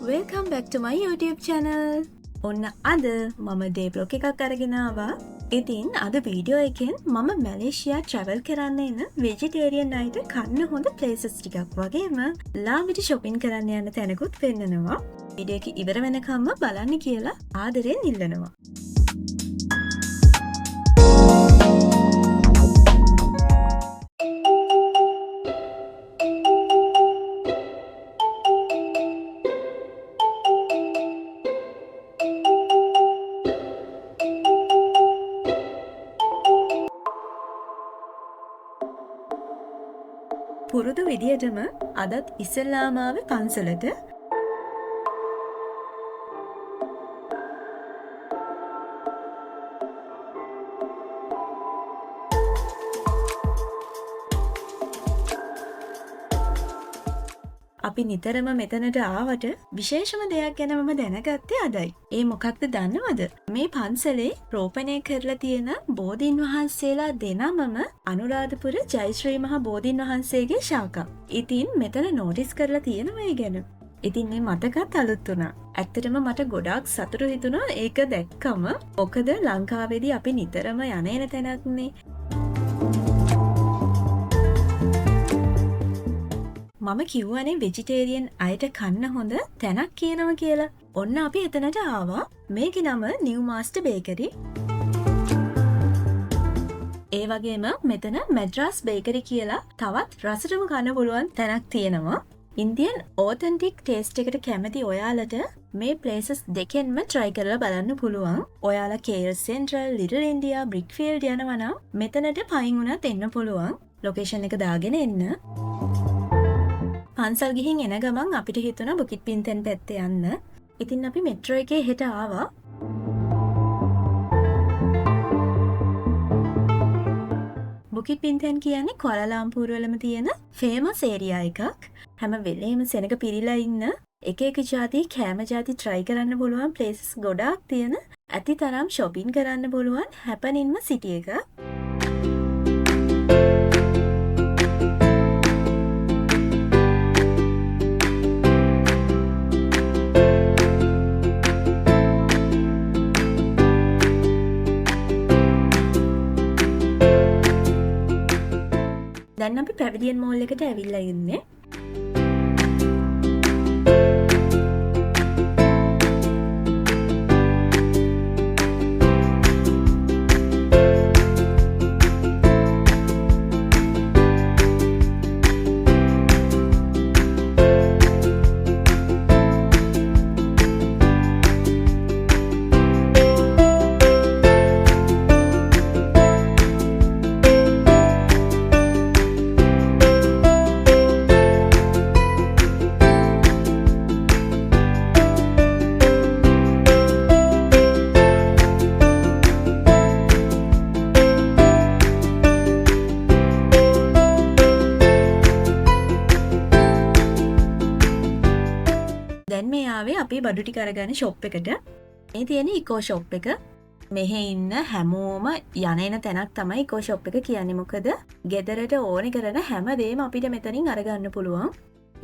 Welcome back to my YouTube channel. ඔන්න අද මම ඩේ බ්ලොග් එකක් අරගෙන ආවා. ඉතින් අද වීඩියෝ එකෙන් මම මැලේසියා travel කරන්න එන vegetarian අයට කන්න හොඳ places ටිකක් වගේම ලාමිට shopping කරන්න යන තැනකුත් පෙන්නනවා. වීඩියෝ එක ඉවර වෙනකම්ම බලන්න කියලා ආදරෙන් ඉල්ලනවා. පුරුදු විදියටම අදත් ඉස්සෙල්ලාම ආවේ පන්සලට. අපි නිතරම මෙතනට ආවට විශේෂම දෙයක් ගැන මම දැනගත්තේ අදයි. ඒ මොකක්ද දන්නවද? මේ පන්සලේ රෝපණය කරලා තියෙන බෝධීන් වහන්සේලා දෙනමම අනුරාධපුර ජයශ්‍රී මහ බෝධීන් වහන්සේගේ ශාඛා. ඉතින් මෙතන නෝටිස් කරලා තියෙනවා ඒ ගැන. ඉතින් මේ මතකත් අලුත් වුණා. ඇත්තටම මට ගොඩාක් සතුටු හිතුණා ඒක දැක්කම. මොකද ලංකාවේදී අපි නිතරම යන එන තැනක්නේ. මම කිව්වනේ වෙජිටේරියන් අයට කන්න හොඳ තැනක් කියනවා කියලා. ඔන්න අපි එතනට ආවා. මේකේ නම නිව් මාස්ටර් බේකරි. ඒ වගේම මෙතන මැඩ්‍රාස් බේකරි කියලා තවත් රසටම කන්න පුළුවන් තැනක් තියෙනවා. ඉන්දියන් ඔතෙන්ටික් ටේස්ට් එකට කැමති ඔයාලට මේ ප්ලේසස් දෙකෙන්ම try කරලා බලන්න පුළුවන්. ඔයාලා KL Central, Little India, Brickfield යනවා නම් මෙතනට පයින් උනත් එන්න පුළුවන්. ලොකේෂන් එක දාගෙන එන්න. පන්සල් ගිහින් එන ගමන් අපිට හිතුණා බුකිට් පින්තෙන් පැත්තේ යන්න. ඉතින් අපි මෙට්‍රෝ එකේ හෙට ආවා. බුකිට් පින්තෙන් කියන්නේ කොලාලම්පූර් වලම තියෙන ෆේමස් ඒරියා එකක්. හැම වෙලේම සෙනඟ පිරීලා ඉන්න එක එක ಜಾති කෑම ಜಾති try කරන්න පුළුවන් places ගොඩාක් තියෙන ඇති තරම් shopping කරන්න පුළුවන් happening city එක. දැන් අපි පැවිලියන් මෝල් එකට ඇවිල්ලා ඉන්නේ. අපි බඩු ටික අරගෙන ෂොප් එකට. මේ තියෙන ඉකෝ ෂොප් එක. මෙහි ඉන්න හැමෝම යන එන තැනක් තමයි ඉකෝ ෂොප් එක කියන්නේ. මොකද ගෙදරට ඕනේ කරන හැම දෙයක්ම අපිට මෙතනින් අරගන්න පුළුවන්.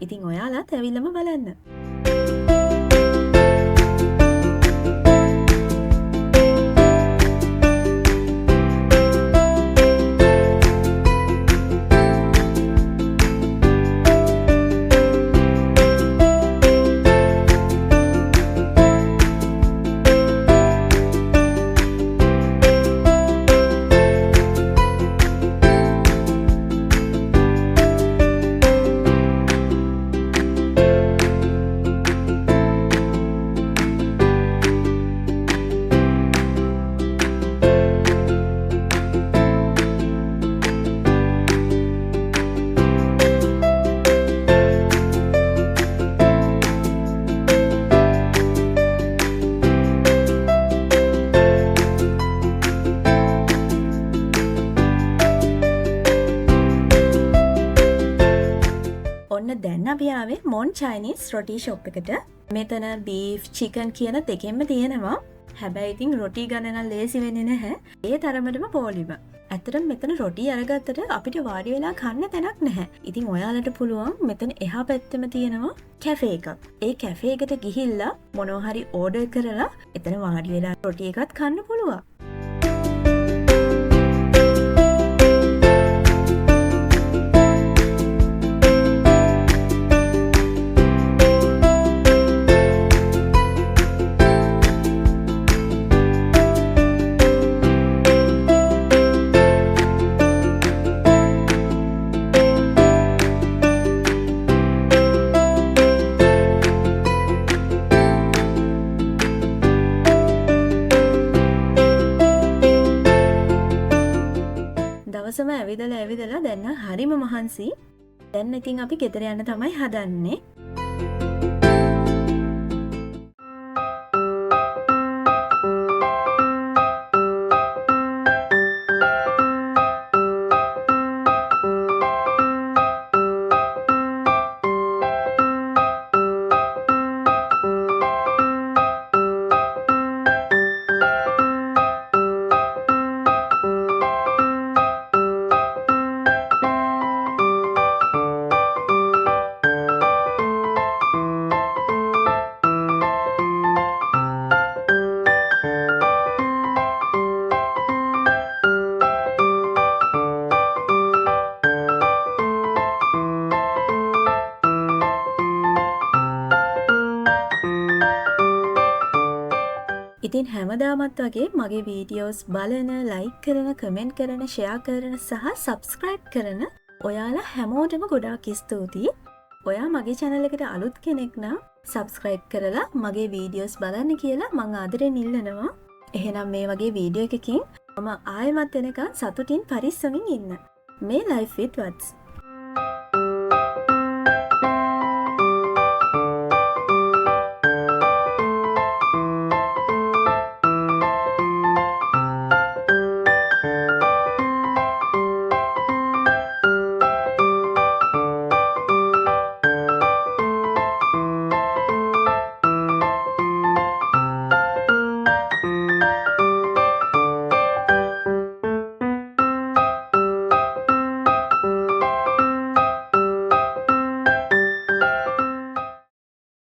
ඉතින් ඔයාලත් ඇවිල්ලාම බලන්න. දැන් අපි ආවේ මොන් චයිනීස් රොටි ෂොප් එකට. මෙතන බීෆ්, චිකන් කියන දෙකෙන්ම තියෙනවා. හැබැයි ඉතින් රොටි ගන්න නම් ලේසි වෙන්නේ නැහැ. ඒ තරමටම පොලිම. ඇතරම් මෙතන රොටි අරගත්තට අපිට වාඩි වෙලා කන්න තැනක් නැහැ. ඉතින් ඔයාලට පුළුවන් මෙතන එහා පැත්තෙම තියෙනවා කැෆේ එකක්. ඒ කැෆේ එකට ගිහිල්ලා මොනවා හරි ඕඩර් කරලා එතන වාඩි වෙලා රොටි එකක් කන්න පුළුවන්. දවසම ඇවිදලා දැන් හරිම මහන්සි. දැන් ඉතින් අපි ගෙදර යන්න තමයි හදන්නේ. ඉතින් හැමදාමත් වගේ මගේ වීඩියෝස් බලන, ලයික් කරන, කමෙන්ට් කරන, ෂෙයා කරන සහ සබ්ස්ක්‍රයිබ් කරන ඔයාලා හැමෝටම ගොඩාක් ස්තුතියි. ඔයා මගේ channel එකට අලුත් කෙනෙක් නම් සබ්ස්ක්‍රයිබ් කරලා මගේ වීඩියෝස් බලන්න කියලා මම ආදරෙන් ඉල්ලනවා. එහෙනම් මේ වගේ වීඩියෝ එකකින් මම ආයෙමත් එනකන් සතුටින් පරිස්සමින් ඉන්න. මේ Life with Words